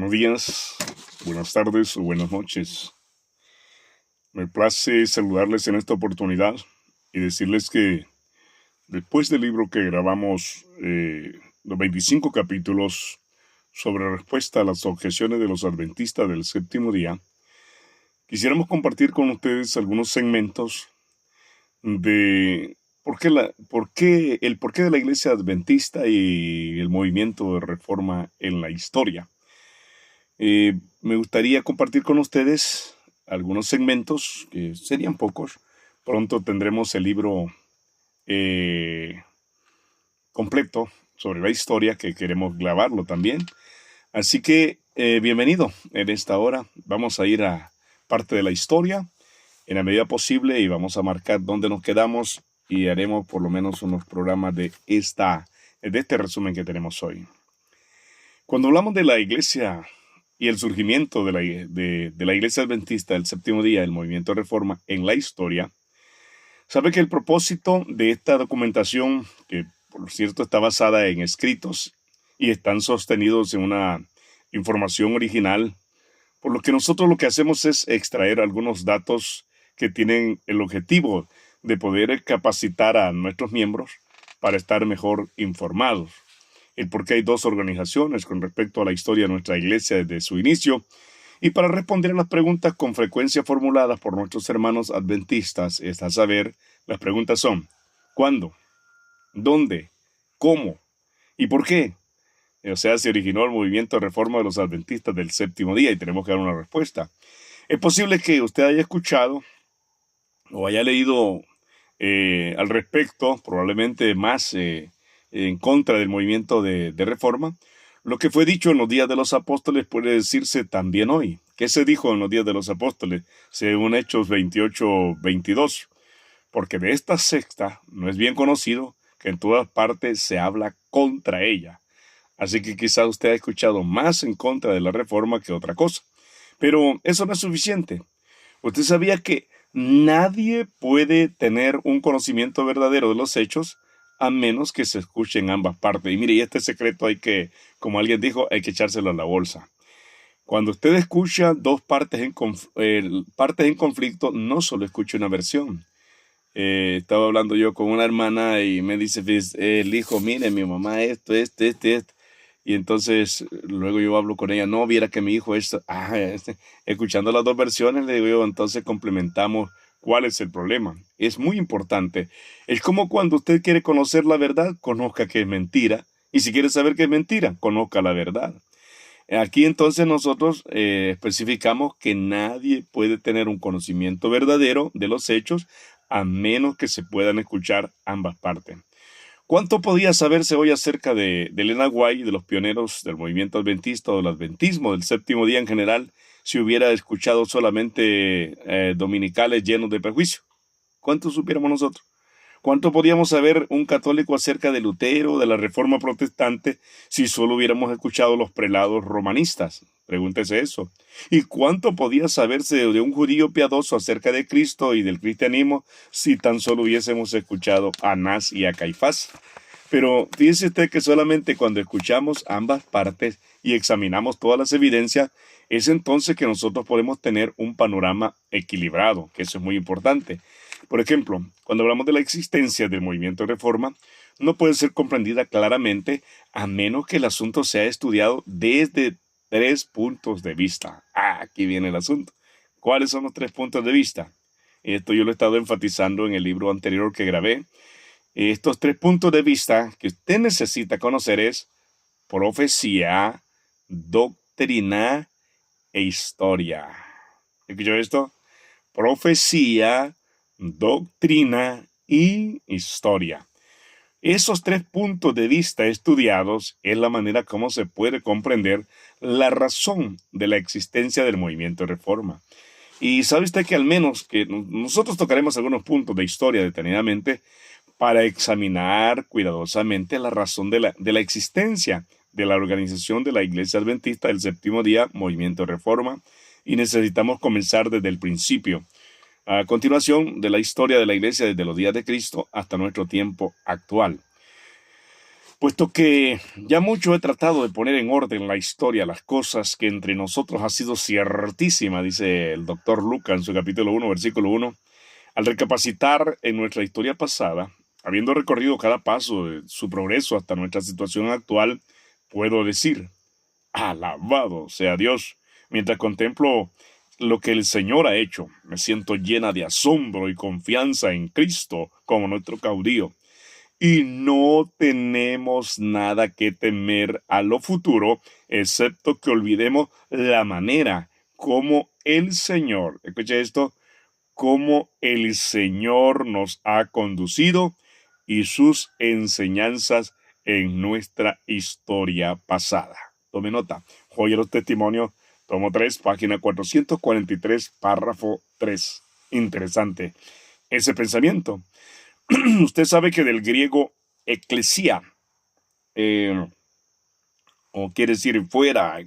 Buenos días, buenas tardes o buenas noches. Me place saludarles en esta oportunidad y decirles que después del libro que grabamos, los 25 capítulos sobre respuesta a las objeciones de los adventistas del séptimo día, quisiéramos compartir con ustedes algunos segmentos de el porqué de la iglesia adventista y el movimiento de reforma en la historia. Me gustaría compartir con ustedes algunos segmentos, que serían pocos. Pronto tendremos el libro completo sobre la historia, que queremos grabarlo también. Así que bienvenido en esta hora. Vamos a ir a parte de la historia en la medida posible y vamos a marcar dónde nos quedamos y haremos por lo menos unos programas de este resumen que tenemos hoy. Cuando hablamos de la iglesia y el surgimiento de la iglesia adventista del séptimo día, el movimiento de reforma en la historia, sabe que el propósito de esta documentación, que por cierto está basada en escritos y están sostenidos en una información original, por lo que nosotros lo que hacemos es extraer algunos datos que tienen el objetivo de poder capacitar a nuestros miembros para estar mejor informados. El por qué hay dos organizaciones con respecto a la historia de nuestra iglesia desde su inicio, y para responder a las preguntas con frecuencia formuladas por nuestros hermanos adventistas, es a saber, las preguntas son: ¿cuándo? ¿Dónde? ¿Cómo? ¿Y por qué? O sea, se originó el movimiento de reforma de los adventistas del séptimo día y tenemos que dar una respuesta. Es posible que usted haya escuchado o haya leído al respecto, probablemente más en contra del movimiento de reforma. Lo que fue dicho en los días de los apóstoles puede decirse también hoy. ¿Qué se dijo en los días de los apóstoles? Según Hechos 28-22. Porque de esta secta no es bien conocido que en todas partes se habla contra ella. Así que quizás usted ha escuchado más en contra de la reforma que otra cosa. Pero eso no es suficiente. Usted sabía que nadie puede tener un conocimiento verdadero de los hechos a menos que se escuche en ambas partes. Y mire, y este secreto como alguien dijo, hay que echárselo a la bolsa. Cuando usted escucha dos partes en conflicto, no solo escucha una versión. Estaba hablando yo con una hermana y me dice, el hijo, mire, mi mamá esto. Y entonces luego yo hablo con ella, no, viera que mi hijo esto. Escuchando las dos versiones, le digo yo, entonces complementamos cuál es el problema. Es muy importante. Es como cuando usted quiere conocer la verdad, conozca que es mentira. Y si quiere saber que es mentira, conozca la verdad. Aquí entonces nosotros especificamos que nadie puede tener un conocimiento verdadero de los hechos a menos que se puedan escuchar ambas partes. ¿Cuánto podía saberse hoy acerca de Elena White y de los pioneros del movimiento adventista o del adventismo del séptimo día en general si hubiera escuchado solamente dominicales llenos de prejuicio? ¿Cuánto supiéramos nosotros? ¿Cuánto podíamos saber un católico acerca de Lutero, de la Reforma Protestante, si solo hubiéramos escuchado los prelados romanistas? Pregúntese eso. ¿Y cuánto podía saberse de un judío piadoso acerca de Cristo y del cristianismo si tan solo hubiésemos escuchado a Anás y a Caifás? Pero fíjese usted que solamente cuando escuchamos ambas partes y examinamos todas las evidencias, es entonces que nosotros podemos tener un panorama equilibrado, que eso es muy importante. Por ejemplo, cuando hablamos de la existencia del movimiento de reforma, no puede ser comprendida claramente a menos que el asunto sea estudiado desde 3 puntos de vista. Aquí viene el asunto. ¿Cuáles son los 3 puntos de vista? Esto yo lo he estado enfatizando en el libro anterior que grabé. Estos 3 puntos de vista que usted necesita conocer es profecía, doctrina e historia. ¿Escuchó esto? Profecía, doctrina y historia. Esos 3 puntos de vista estudiados es la manera como se puede comprender la razón de la existencia del movimiento de reforma. Y sabe usted que al menos que nosotros tocaremos algunos puntos de historia detenidamente para examinar cuidadosamente la razón de la existencia de la organización de la Iglesia Adventista del Séptimo Día, Movimiento de Reforma, y necesitamos comenzar desde el principio. A continuación, de la historia de la Iglesia desde los días de Cristo hasta nuestro tiempo actual. Puesto que ya mucho he tratado de poner en orden la historia, las cosas que entre nosotros ha sido ciertísima, dice el doctor Lucas en su capítulo 1, versículo 1. Al recapacitar en nuestra historia pasada, habiendo recorrido cada paso de su progreso hasta nuestra situación actual, puedo decir, alabado sea Dios. Mientras contemplo lo que el Señor ha hecho, me siento llena de asombro y confianza en Cristo como nuestro caudillo. Y no tenemos nada que temer a lo futuro, excepto que olvidemos la manera como el Señor, escuche esto, cómo el Señor nos ha conducido y sus enseñanzas en nuestra historia pasada. Tome nota, Joya de los Testimonios, tomo 3, página 443, párrafo 3. Interesante ese pensamiento. Usted sabe que del griego eclesia, o quiere decir fuera,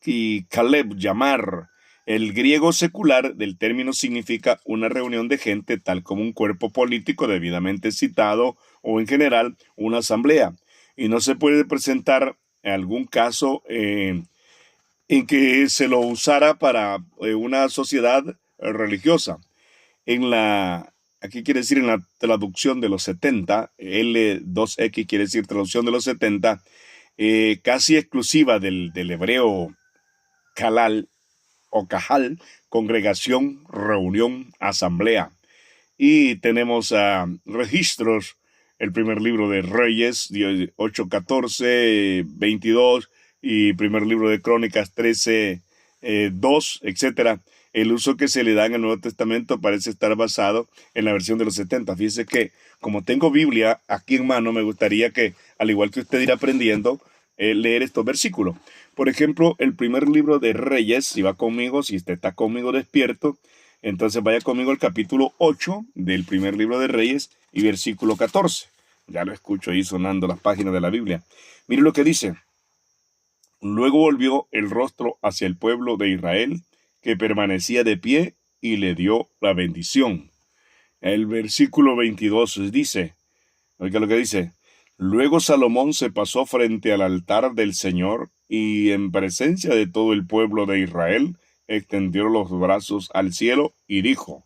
y Caleb, llamar. El griego secular del término significa una reunión de gente tal como un cuerpo político debidamente citado o en general una asamblea. Y no se puede presentar algún caso en que se lo usara para una sociedad religiosa. Aquí quiere decir en la traducción de los 70, L2X quiere decir traducción de los 70, casi exclusiva del hebreo kalal o cajal, congregación, reunión, asamblea. Y tenemos registros, el primer libro de Reyes, 8, 14, 22, y primer libro de Crónicas, 13, 2, etc. El uso que se le da en el Nuevo Testamento parece estar basado en la versión de los 70. Fíjese que, como tengo Biblia aquí en mano, me gustaría que, al igual que usted irá aprendiendo, leer estos versículos. Por ejemplo, el primer libro de Reyes, si va conmigo, si usted está conmigo despierto, entonces vaya conmigo al capítulo 8 del primer libro de Reyes y versículo 14. Ya lo escucho ahí sonando las páginas de la Biblia. Mire lo que dice. Luego volvió el rostro hacia el pueblo de Israel, que permanecía de pie, y le dio la bendición. El versículo 22 dice, oiga lo que dice, luego Salomón se pasó frente al altar del Señor y en presencia de todo el pueblo de Israel extendió los brazos al cielo y dijo,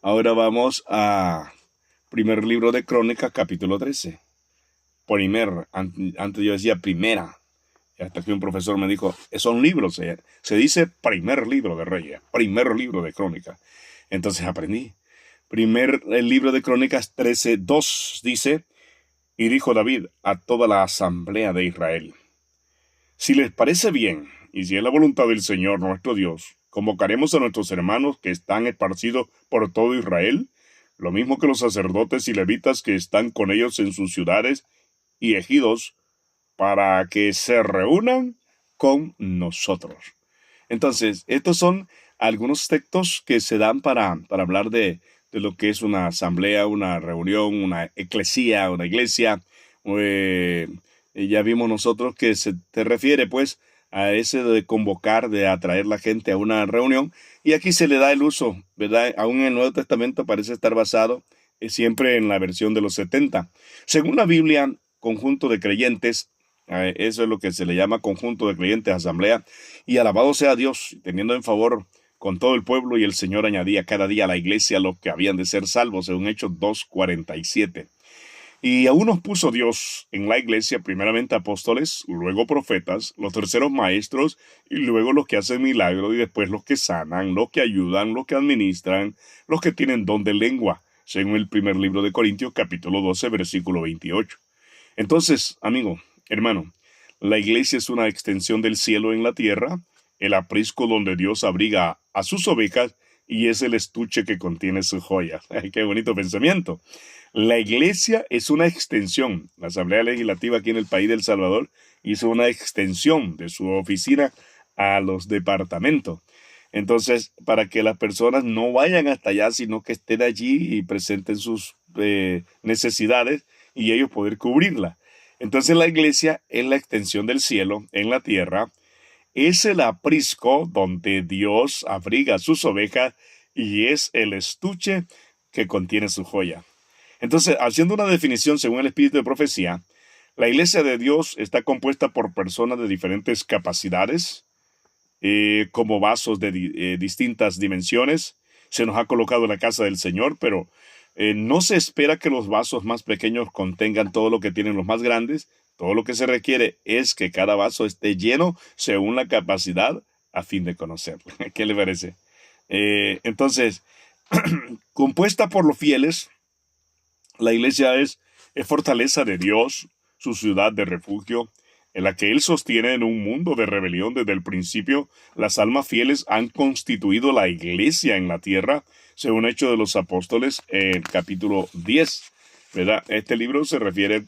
ahora vamos a primer libro de Crónicas, capítulo 13. Antes yo decía primera. Hasta que un profesor me dijo, son libros, se dice primer libro de Reyes, primer libro de Crónicas. Entonces aprendí. El libro de Crónicas 13:2 dice, y dijo David a toda la asamblea de Israel, si les parece bien, y si es la voluntad del Señor nuestro Dios, convocaremos a nuestros hermanos que están esparcidos por todo Israel, lo mismo que los sacerdotes y levitas que están con ellos en sus ciudades y ejidos, para que se reúnan con nosotros. Entonces, estos son algunos textos que se dan para hablar de lo que es una asamblea, una reunión, una eclesía, una iglesia. Ya vimos nosotros que se te refiere pues a ese de convocar, de atraer la gente a una reunión. Y aquí se le da el uso, ¿verdad? Aún en el Nuevo Testamento parece estar basado siempre en la versión de los 70. Según la Biblia, conjunto de creyentes, eso es lo que se le llama conjunto de creyentes, asamblea, y alabado sea Dios, teniendo en favor con todo el pueblo, y el Señor añadía cada día a la iglesia los que habían de ser salvos, según Hechos 2:47. Y aún nos puso Dios en la iglesia, primeramente apóstoles, luego profetas, los terceros maestros, y luego los que hacen milagros, y después los que sanan, los que ayudan, los que administran, los que tienen don de lengua, según el primer libro de Corintios, capítulo 12, versículo 28. Entonces, amigo, hermano, la iglesia es una extensión del cielo en la tierra, el aprisco donde Dios abriga a sus ovejas y es el estuche que contiene sus joyas. ¡Ay, qué bonito pensamiento! La iglesia es una extensión. La Asamblea Legislativa aquí en el país de El Salvador hizo una extensión de su oficina a los departamentos. Entonces, para que las personas no vayan hasta allá, sino que estén allí y presenten sus necesidades y ellos poder cubrirla. Entonces la iglesia es la extensión del cielo en la tierra, es el aprisco donde Dios abriga sus ovejas y es el estuche que contiene su joya. Entonces, haciendo una definición según el espíritu de profecía, la iglesia de Dios está compuesta por personas de diferentes capacidades, como vasos de distintas dimensiones. Se nos ha colocado en la casa del Señor, pero no se espera que los vasos más pequeños contengan todo lo que tienen los más grandes. Todo lo que se requiere es que cada vaso esté lleno según la capacidad a fin de conocerlo. ¿Qué le parece? Entonces, compuesta por los fieles, la iglesia es fortaleza de Dios, su ciudad de refugio, en la que Él sostiene en un mundo de rebelión desde el principio. Las almas fieles han constituido la iglesia en la tierra, según Hechos de los Apóstoles, capítulo 10. ¿Verdad? Este libro se refiere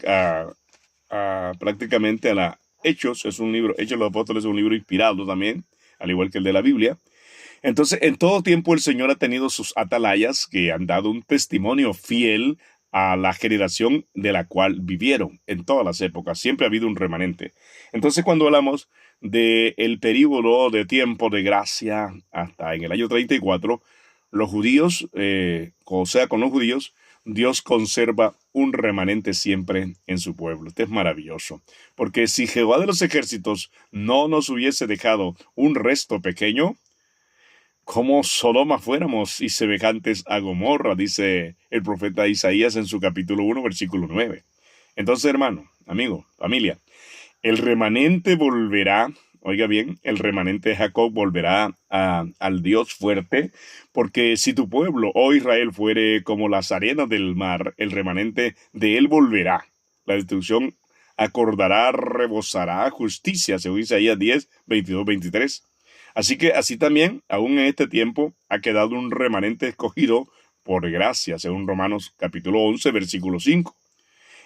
prácticamente a la Hechos. Es un libro, Hechos de los Apóstoles es un libro inspirado también, al igual que el de la Biblia. Entonces, en todo tiempo el Señor ha tenido sus atalayas que han dado un testimonio fiel a la generación de la cual vivieron en todas las épocas. Siempre ha habido un remanente. Entonces, cuando hablamos del período de tiempo de gracia hasta en el año 34, los judíos, o sea, con los judíos, Dios conserva un remanente siempre en su pueblo. Esto es maravilloso, porque si Jehová de los ejércitos no nos hubiese dejado un resto pequeño, como Sodoma fuéramos y semejantes a Gomorra, dice el profeta Isaías en su capítulo 1, versículo 9. Entonces, hermano, amigo, familia, el remanente volverá, oiga bien, el remanente de Jacob volverá al Dios fuerte, porque si tu pueblo, oh Israel, fuere como las arenas del mar, el remanente de él volverá. La destrucción acordará, rebosará justicia, según Isaías 10, 22, 23. Así que así también, aún en este tiempo, ha quedado un remanente escogido por gracia, según Romanos capítulo 11, versículo 5.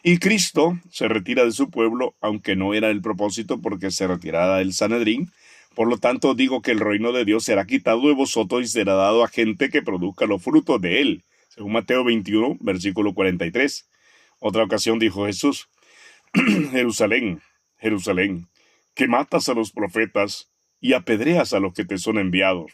Y Cristo se retira de su pueblo, aunque no era el propósito, porque se retirara del Sanedrín. Por lo tanto, digo que el reino de Dios será quitado de vosotros y será dado a gente que produzca los frutos de él, según Mateo 21, versículo 43. Otra ocasión dijo Jesús: Jerusalén, Jerusalén, que matas a los profetas y apedreas a los que te son enviados.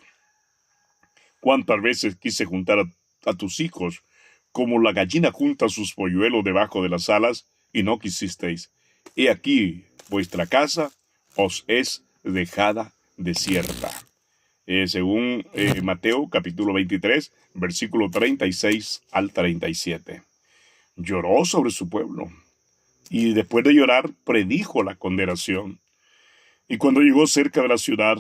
¿Cuántas veces quise juntar a tus hijos como la gallina junta sus polluelos debajo de las alas, y no quisisteis? He aquí, vuestra casa os es dejada desierta. Según Mateo capítulo 23, versículo 36 al 37. Lloró sobre su pueblo, y después de llorar predijo la condenación. Y cuando llegó cerca de la ciudad,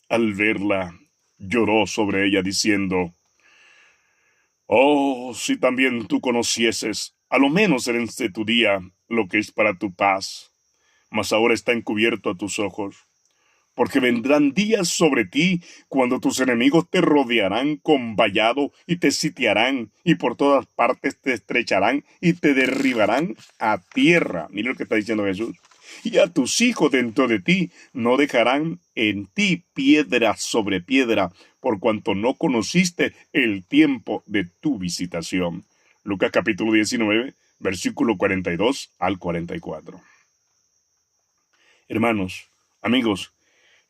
al verla, lloró sobre ella, diciendo: Oh, si también tú conocieses, a lo menos en este tu día, lo que es para tu paz, mas ahora está encubierto a tus ojos. Porque vendrán días sobre ti cuando tus enemigos te rodearán con vallado y te sitiarán, y por todas partes te estrecharán y te derribarán a tierra. Mira lo que está diciendo Jesús. Y a tus hijos dentro de ti no dejarán en ti piedra sobre piedra, por cuanto no conociste el tiempo de tu visitación. Lucas capítulo 19, versículo 42 al 44. Hermanos, amigos,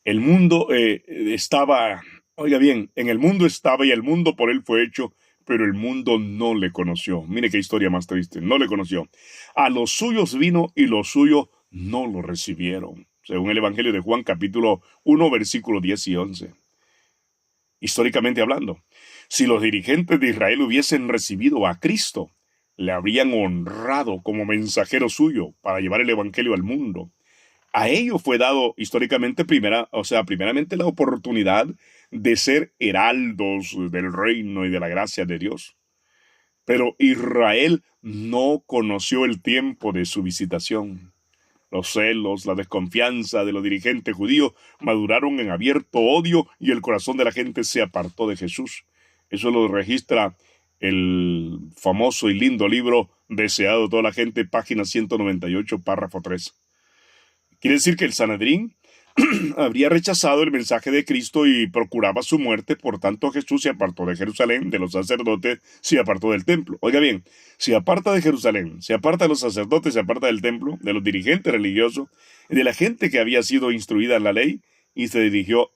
el mundo estaba, oiga bien, en el mundo estaba y el mundo por él fue hecho, pero el mundo no le conoció. Mire qué historia más triste, no le conoció. A los suyos vino y los suyos no lo recibieron, según el Evangelio de Juan capítulo 1, versículos 10 y 11. Históricamente hablando, si los dirigentes de Israel hubiesen recibido a Cristo, le habrían honrado como mensajero suyo para llevar el Evangelio al mundo. A ellos fue dado históricamente primeramente la oportunidad de ser heraldos del reino y de la gracia de Dios. Pero Israel no conoció el tiempo de su visitación. Los celos, la desconfianza de los dirigentes judíos maduraron en abierto odio y el corazón de la gente se apartó de Jesús. Eso lo registra el famoso y lindo libro Deseado de toda la gente, página 198, párrafo 3. Quiere decir que el Sanedrín habría rechazado el mensaje de Cristo y procuraba su muerte. Por tanto, Jesús se apartó de Jerusalén, de los sacerdotes, se apartó del templo. Oiga bien, se aparta de Jerusalén, se aparta de los sacerdotes, se aparta del templo, de los dirigentes religiosos, de la gente que había sido instruida en la ley, y se dirigió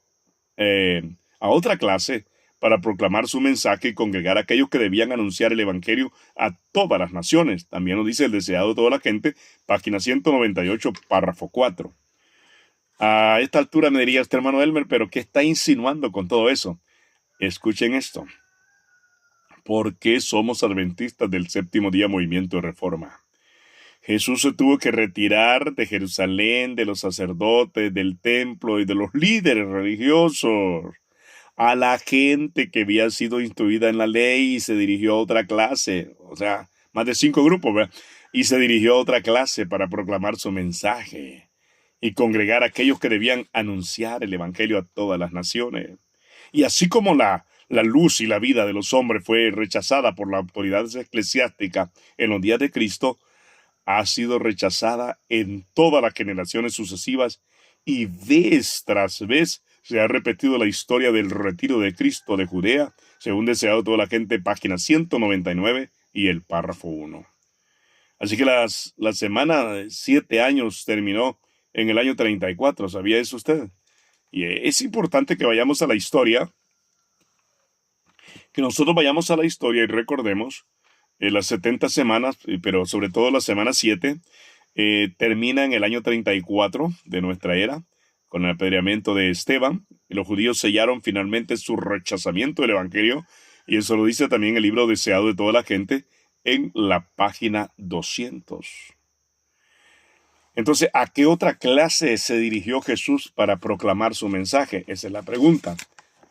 a otra clase para proclamar su mensaje y congregar a aquellos que debían anunciar el evangelio a todas las naciones. También lo dice el deseado de toda la gente, página 198, párrafo 4. A esta altura me diría usted, hermano Elmer, pero ¿qué está insinuando con todo eso? Escuchen esto. ¿Por qué somos adventistas del séptimo día movimiento de reforma? Jesús se tuvo que retirar de Jerusalén, de los sacerdotes, del templo y de los líderes religiosos, a la gente que había sido instruida en la ley y se dirigió a otra clase, o sea, más de 5 grupos, ¿verdad? Y se dirigió a otra clase para proclamar su mensaje y congregar a aquellos que debían anunciar el evangelio a todas las naciones. Y así como la luz y la vida de los hombres fue rechazada por la autoridad eclesiástica en los días de Cristo, ha sido rechazada en todas las generaciones sucesivas y vez tras vez se ha repetido la historia del retiro de Cristo de Judea, según deseado toda la gente, página 199 y el párrafo 1. Así que la semana de 7 años terminó en el año 34, ¿sabía eso usted? Y es importante que vayamos a la historia, que nosotros vayamos a la historia y recordemos las 70 semanas, pero sobre todo la semana 7, termina en el año 34 de nuestra era, con el apedreamiento de Esteban, y los judíos sellaron finalmente su rechazamiento del evangelio, y eso lo dice también el libro deseado de toda la gente, en la página 200. Entonces, ¿a qué otra clase se dirigió Jesús para proclamar su mensaje? Esa es la pregunta.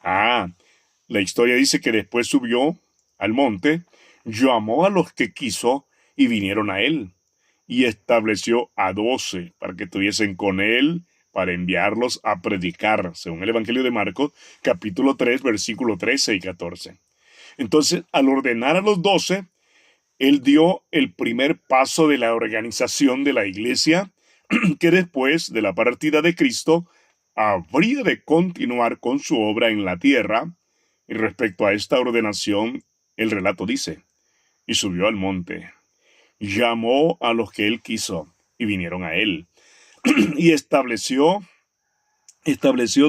La historia dice que después subió al monte, llamó a los que quiso y vinieron a él, y estableció a 12 para que estuviesen con él, para enviarlos a predicar, según el Evangelio de Marcos, capítulo 3, versículo 13 y 14. Entonces, al ordenar a los 12, él dio el primer paso de la organización de la iglesia, que después de la partida de Cristo, habría de continuar con su obra en la tierra. Y respecto a esta ordenación, el relato dice, y subió al monte, llamó a los que él quiso, y vinieron a él, y estableció,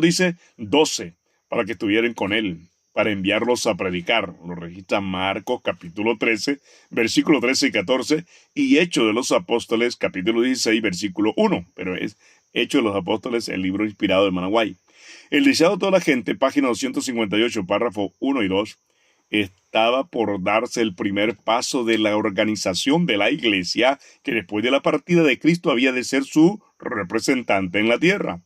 dice, 12, para que estuvieran con él, para enviarlos a predicar. Lo registra Marcos, capítulo 13, versículo 13 y 14, y Hechos de los Apóstoles, capítulo 16, versículo 1, pero es Hechos de los Apóstoles, el libro inspirado de Managuay. El deseado de toda la gente, página 258, párrafo 1 y 2, estaba por darse el primer paso de la organización de la iglesia, que después de la partida de Cristo había de ser su representante en la tierra.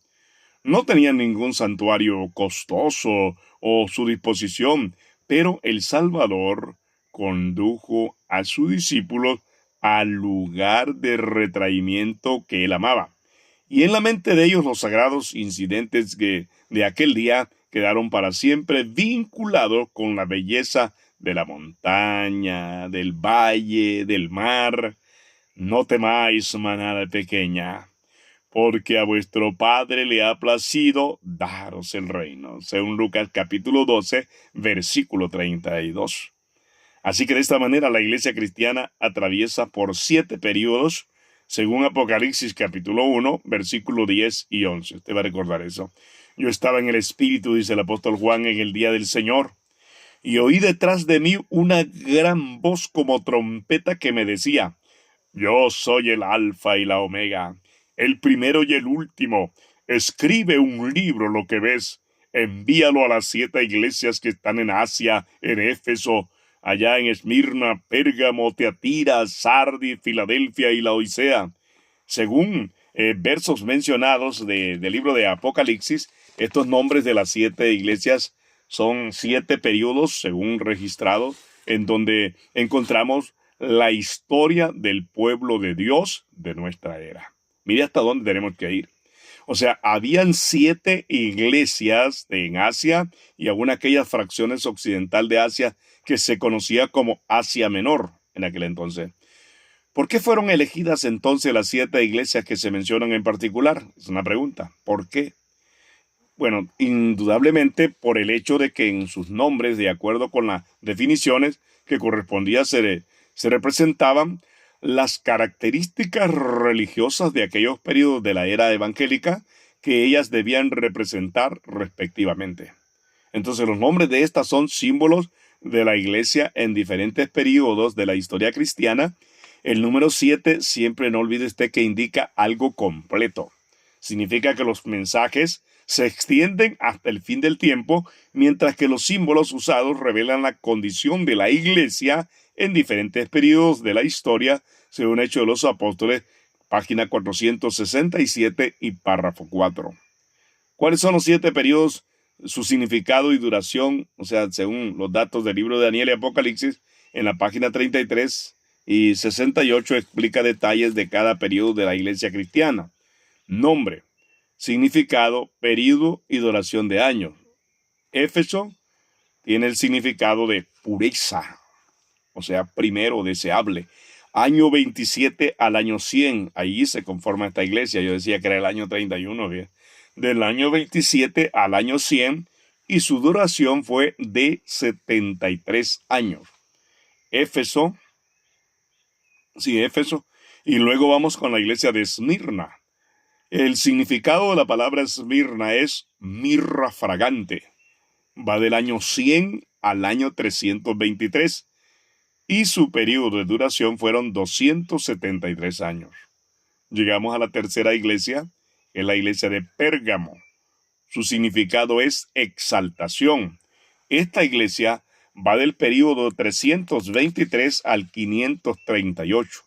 No tenían ningún santuario costoso o su disposición, pero el Salvador condujo a sus discípulos al lugar de retraimiento que él amaba. Y en la mente de ellos los sagrados incidentes de aquel día quedaron para siempre vinculados con la belleza de la montaña, del valle, del mar. No temáis, manada pequeña, porque a vuestro Padre le ha placido daros el reino, según Lucas capítulo 12, versículo 32. Así que de esta manera la iglesia cristiana atraviesa por 7 periodos, según Apocalipsis capítulo 1, versículo 10 y 11. Usted va a recordar eso. Yo estaba en el Espíritu, dice el apóstol Juan, en el día del Señor, y oí detrás de mí una gran voz como trompeta que me decía, yo soy el Alfa y la Omega, el primero y el último. Escribe un libro lo que ves, envíalo a las 7 iglesias que están en Asia, en Éfeso, allá en Esmirna, Pérgamo, Teatira, Sardis, Filadelfia y Laodicea. Según versos mencionados del libro de Apocalipsis, estos nombres de las 7 iglesias son 7 periodos, según registrado, en donde encontramos la historia del pueblo de Dios de nuestra era. Mire hasta dónde tenemos que ir. O sea, habían 7 iglesias en Asia y aún aquellas fracciones occidental de Asia que se conocía como Asia Menor en aquel entonces. ¿Por qué fueron elegidas entonces las 7 iglesias que se mencionan en particular? Es una pregunta. ¿Por qué? Bueno, indudablemente por el hecho de que en sus nombres, de acuerdo con las definiciones que correspondía, se representaban las características religiosas de aquellos periodos de la era evangélica que ellas debían representar respectivamente. Entonces los nombres de estas son símbolos de la iglesia en diferentes periodos de la historia cristiana. El número 7, siempre no olvide usted que indica algo completo. Significa que los mensajes se extienden hasta el fin del tiempo, mientras que los símbolos usados revelan la condición de la iglesia en diferentes periodos de la historia, según Hechos de los Apóstoles, página 467 y párrafo 4. ¿Cuáles son los 7 periodos? Su significado y duración, o sea, según los datos del libro de Daniel y Apocalipsis, en la página 33 y 68 explica detalles de cada periodo de la iglesia cristiana. Nombre, significado, período y duración de años. Éfeso tiene el significado de pureza, o sea, primero, deseable. Año 27 al año 100, ahí se conforma esta iglesia. Yo decía que era el año 31, ¿bien? Del año 27 al año 100, y su duración fue de 73 años. Éfeso, y luego vamos con la iglesia de Esmirna. El significado de la palabra Esmirna es mirra fragante. Va del año 100 al año 323, y su periodo de duración fueron 273 años. Llegamos a la tercera iglesia, es la iglesia de Pérgamo. Su significado es exaltación. Esta iglesia va del periodo 323 al 538.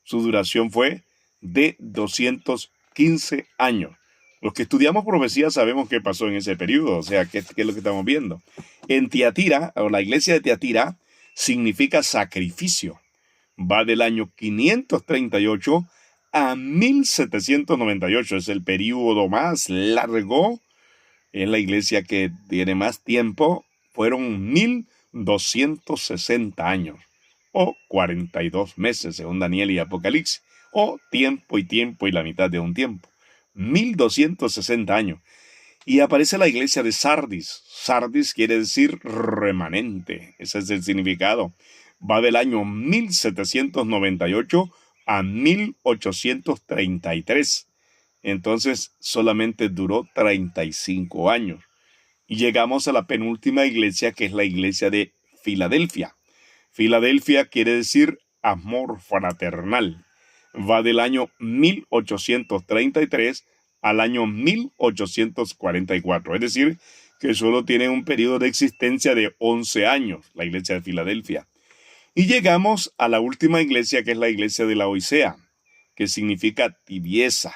Su duración fue de 215 años. Los que estudiamos profecía sabemos qué pasó en ese periodo, o sea, qué es lo que estamos viendo. En Tiatira, o la iglesia de Tiatira, significa sacrificio. Va del año 538 a 1798. Es el periodo más largo. Es la iglesia que tiene más tiempo. Fueron 1260 años, o 42 meses, según Daniel y Apocalipsis, o tiempo y la mitad de un tiempo. 1260 años. Y aparece la iglesia de Sardis. Sardis quiere decir remanente. Ese es el significado. Va del año 1798 a 1833. Entonces solamente duró 35 años. Y llegamos a la penúltima iglesia, que es la iglesia de Filadelfia. Filadelfia quiere decir amor fraternal. Va del año 1833 al año 1844. Es decir, que solo tiene un periodo de existencia de 11 años, la iglesia de Filadelfia. Y llegamos a la última iglesia, que es la iglesia de Laodicea, que significa tibieza.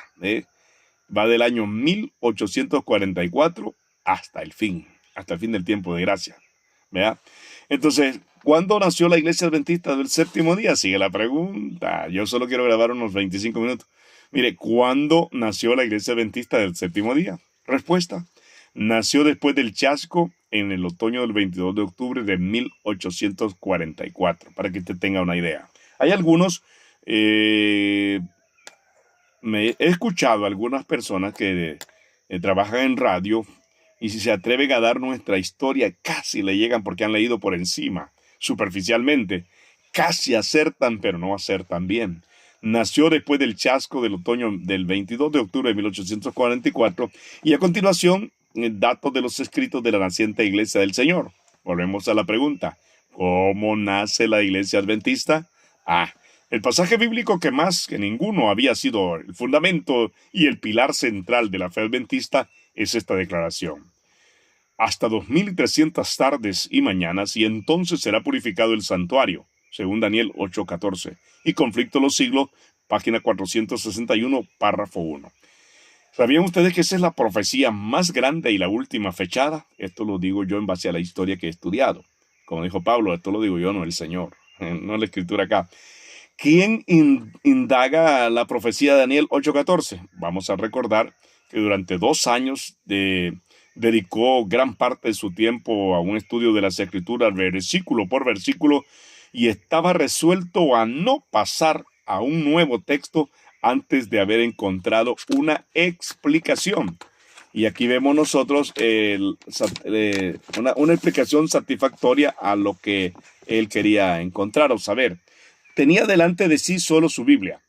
Va del año 1844 hasta el fin del tiempo de gracia. ¿Verdad? Entonces, ¿cuándo nació la iglesia adventista del séptimo día? Sigue la pregunta. Yo solo quiero grabar unos 25 minutos. Mire, ¿cuándo nació la iglesia adventista del séptimo día? Respuesta: nació después del chasco en el otoño del 22 de octubre de 1844, para que usted tenga una idea. Hay algunos, he escuchado a algunas personas que trabajan en radio, y si se atreven a dar nuestra historia, casi le llegan porque han leído por encima, superficialmente. Casi acertan, pero no acertan bien. Nació después del chasco del otoño del 22 de octubre de 1844, y a continuación, datos de los escritos de la naciente Iglesia del Señor. Volvemos a la pregunta: ¿cómo nace la Iglesia Adventista? El pasaje bíblico que más que ninguno había sido el fundamento y el pilar central de la fe adventista es esta declaración: hasta 2300 tardes y mañanas, y entonces será purificado el santuario, según Daniel 8:14, y Conflicto de los Siglos, página 461, párrafo 1. ¿Sabían ustedes que esa es la profecía más grande y la última fechada? Esto lo digo yo en base a la historia que he estudiado. Como dijo Pablo, esto lo digo yo, no el Señor, no la escritura acá. ¿Quién indaga la profecía de Daniel 8:14? Vamos a recordar que durante 2 años dedicó gran parte de su tiempo a un estudio de las Escrituras, versículo por versículo, y estaba resuelto a no pasar a un nuevo texto antes de haber encontrado una explicación. Y aquí vemos nosotros una explicación satisfactoria a lo que él quería encontrar o saber. Tenía delante de sí solo su Biblia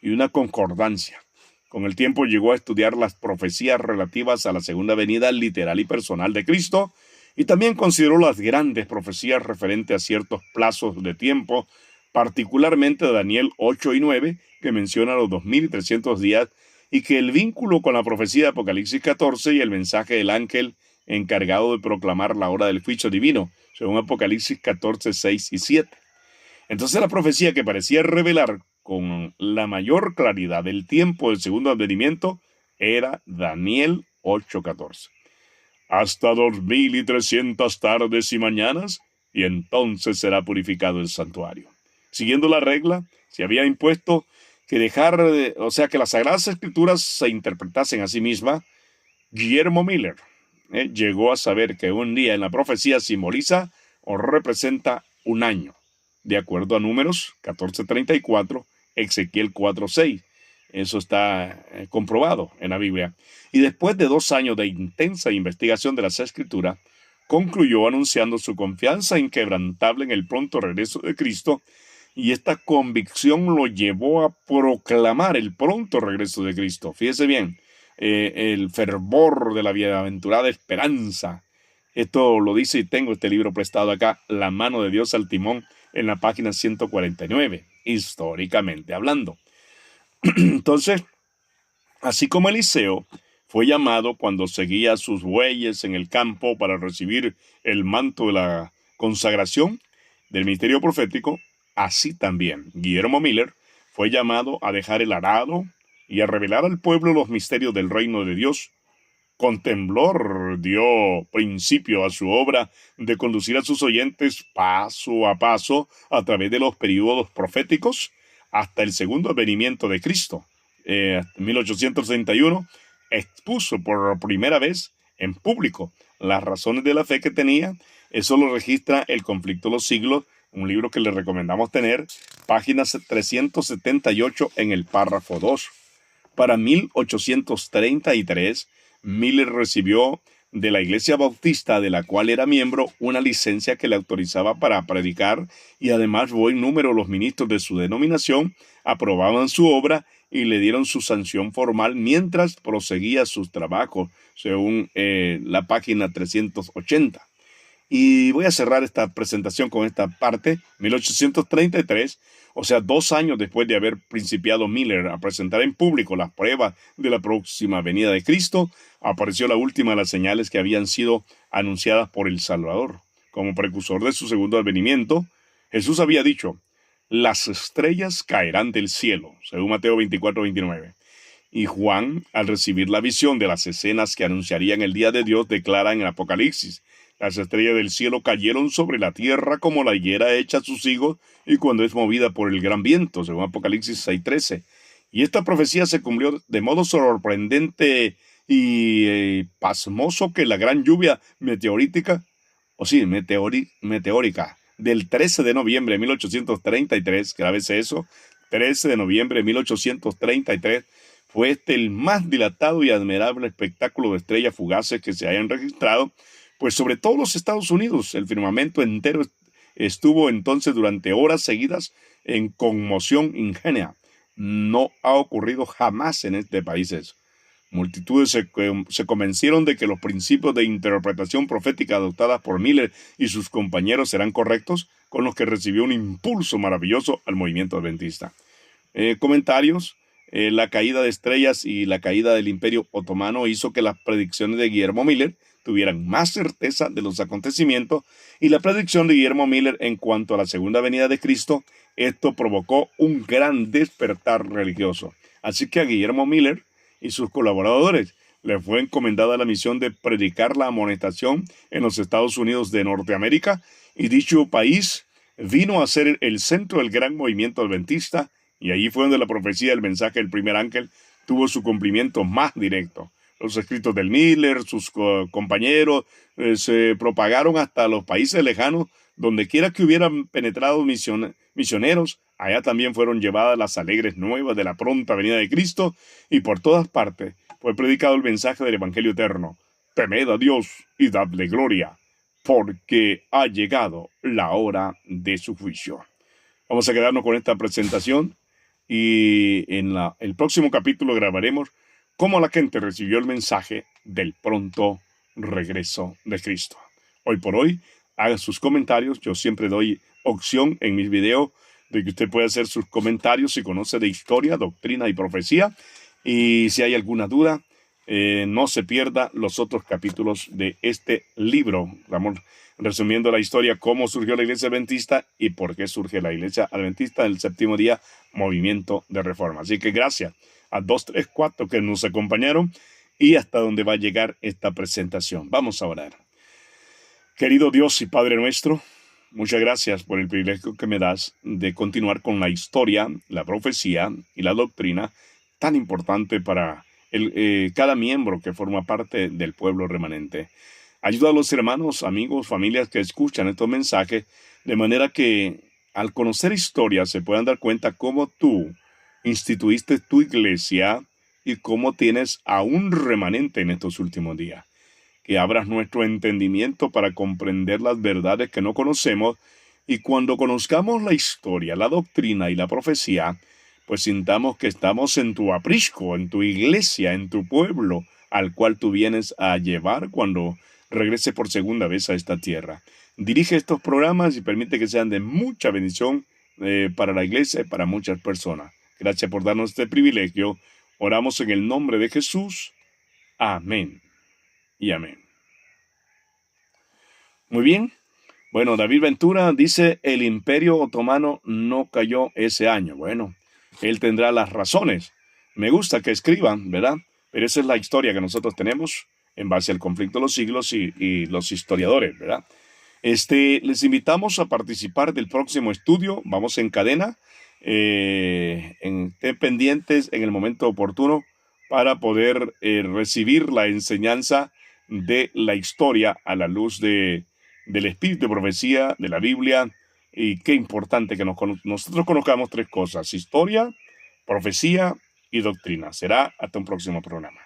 y una concordancia. Con el tiempo llegó a estudiar las profecías relativas a la segunda venida literal y personal de Cristo, Y también consideró las grandes profecías referentes a ciertos plazos de tiempo, particularmente Daniel 8 y 9, que menciona los 2300 días, y que el vínculo con la profecía de Apocalipsis 14 y el mensaje del ángel encargado de proclamar la hora del juicio divino, según Apocalipsis 14, 6 y 7. Entonces la profecía que parecía revelar con la mayor claridad el tiempo del segundo advenimiento era Daniel 8:14. Hasta 2300 tardes y mañanas, y entonces será purificado el santuario. Siguiendo la regla, se había impuesto que que las Sagradas Escrituras se interpretasen a sí mismas. Guillermo Miller llegó a saber que un día en la profecía simboliza o representa un año, de acuerdo a Números 14:34, Ezequiel 4:6. Eso está comprobado en la Biblia. Y después de 2 años de intensa investigación de las Escrituras, concluyó anunciando su confianza inquebrantable en el pronto regreso de Cristo, y esta convicción lo llevó a proclamar el pronto regreso de Cristo. Fíjese bien, el fervor de la bienaventurada esperanza. Esto lo dice, y tengo este libro prestado acá, La mano de Dios al timón, en la página 149, históricamente hablando. Entonces, así como Eliseo fue llamado cuando seguía a sus bueyes en el campo para recibir el manto de la consagración del ministerio profético, así también Guillermo Miller fue llamado a dejar el arado y a revelar al pueblo los misterios del reino de Dios. Con temblor dio principio a su obra de conducir a sus oyentes paso a paso a través de los períodos proféticos hasta el segundo advenimiento de Cristo. En 1831 expuso por primera vez en público las razones de la fe que tenía. Eso lo registra El conflicto de los siglos, un libro que le recomendamos tener, páginas 378 en el párrafo 2. Para 1833, Miller recibió de la Iglesia Bautista, de la cual era miembro, una licencia que le autorizaba para predicar, y además buen número de los ministros de su denominación aprobaban su obra y le dieron su sanción formal mientras proseguía sus trabajos, según la página 380. Y voy a cerrar esta presentación con esta parte. 1833, o sea, 2 años después de haber principiado Miller a presentar en público las pruebas de la próxima venida de Cristo, apareció la última de las señales que habían sido anunciadas por el Salvador. Como precursor de su segundo advenimiento, Jesús había dicho: las estrellas caerán del cielo, según Mateo 24:29. Y Juan, al recibir la visión de las escenas que anunciarían el día de Dios, declara en el Apocalipsis: las estrellas del cielo cayeron sobre la tierra como la higuera echa sus higos y cuando es movida por el gran viento, según Apocalipsis 6:13. Y esta profecía se cumplió de modo sorprendente y pasmoso, que la gran lluvia meteorítica del 13 de noviembre de 1833, grábese eso, 13 de noviembre de 1833, fue el más dilatado y admirable espectáculo de estrellas fugaces que se hayan registrado, pues sobre todo los Estados Unidos. El firmamento entero estuvo entonces durante horas seguidas en conmoción ingénea. No ha ocurrido jamás en este país eso. Multitudes se convencieron de que los principios de interpretación profética adoptadas por Miller y sus compañeros eran correctos, con los que recibió un impulso maravilloso al movimiento adventista. Comentarios. La caída de estrellas y la caída del Imperio Otomano hizo que las predicciones de Guillermo Miller tuvieran más certeza de los acontecimientos, y la predicción de Guillermo Miller en cuanto a la segunda venida de Cristo, esto provocó un gran despertar religioso. Así que a Guillermo Miller y sus colaboradores le fue encomendada la misión de predicar la amonestación en los Estados Unidos de Norteamérica, y dicho país vino a ser el centro del gran movimiento adventista, y allí fue donde la profecía del mensaje del primer ángel tuvo su cumplimiento más directo. Los escritos del Miller, sus compañeros, se propagaron hasta los países lejanos. Donde quiera que hubieran penetrado misioneros, allá también fueron llevadas las alegres nuevas de la pronta venida de Cristo, y por todas partes fue predicado el mensaje del Evangelio eterno: temed a Dios y dadle gloria, porque ha llegado la hora de su juicio. Vamos a quedarnos con esta presentación, y en el próximo capítulo grabaremos cómo la gente recibió el mensaje del pronto regreso de Cristo. hoy por hoy. Haga sus comentarios. Yo siempre doy opción en mis videos de que usted pueda hacer sus comentarios si conoce de historia, doctrina y profecía. Y si hay alguna duda, no se pierda los otros capítulos de este libro. Vamos resumiendo la historia, cómo surgió la Iglesia Adventista y por qué surge la Iglesia Adventista del Séptimo Día, Movimiento de Reforma. Así que gracias a 2, 3, 4 que nos acompañaron y hasta donde va a llegar esta presentación. Vamos a orar. Querido Dios y Padre nuestro, muchas gracias por el privilegio que me das de continuar con la historia, la profecía y la doctrina tan importante para cada miembro que forma parte del pueblo remanente. Ayuda a los hermanos, amigos, familias que escuchan estos mensajes, de manera que al conocer historia se puedan dar cuenta cómo tú instituiste tu iglesia y cómo tienes a un remanente en estos últimos días. Que abras nuestro entendimiento para comprender las verdades que no conocemos y cuando conozcamos la historia, la doctrina y la profecía, pues sintamos que estamos en tu aprisco, en tu iglesia, en tu pueblo, al cual tú vienes a llevar cuando regrese por segunda vez a esta tierra. Dirige estos programas y permite que sean de mucha bendición para la iglesia y para muchas personas. Gracias por darnos este privilegio. Oramos en el nombre de Jesús. Amén y amén. Muy bien. Bueno, David Ventura dice, el Imperio Otomano no cayó ese año. Bueno, él tendrá las razones. Me gusta que escriban, ¿verdad? Pero esa es la historia que nosotros tenemos en base al conflicto de los siglos y los historiadores, ¿verdad? Les invitamos a participar del próximo estudio. Vamos en cadena. Estén pendientes en el momento oportuno para poder recibir la enseñanza de la historia a la luz del espíritu de profecía, de la Biblia. Y qué importante que nosotros conozcamos tres cosas: historia, profecía y doctrina. Será hasta un próximo programa.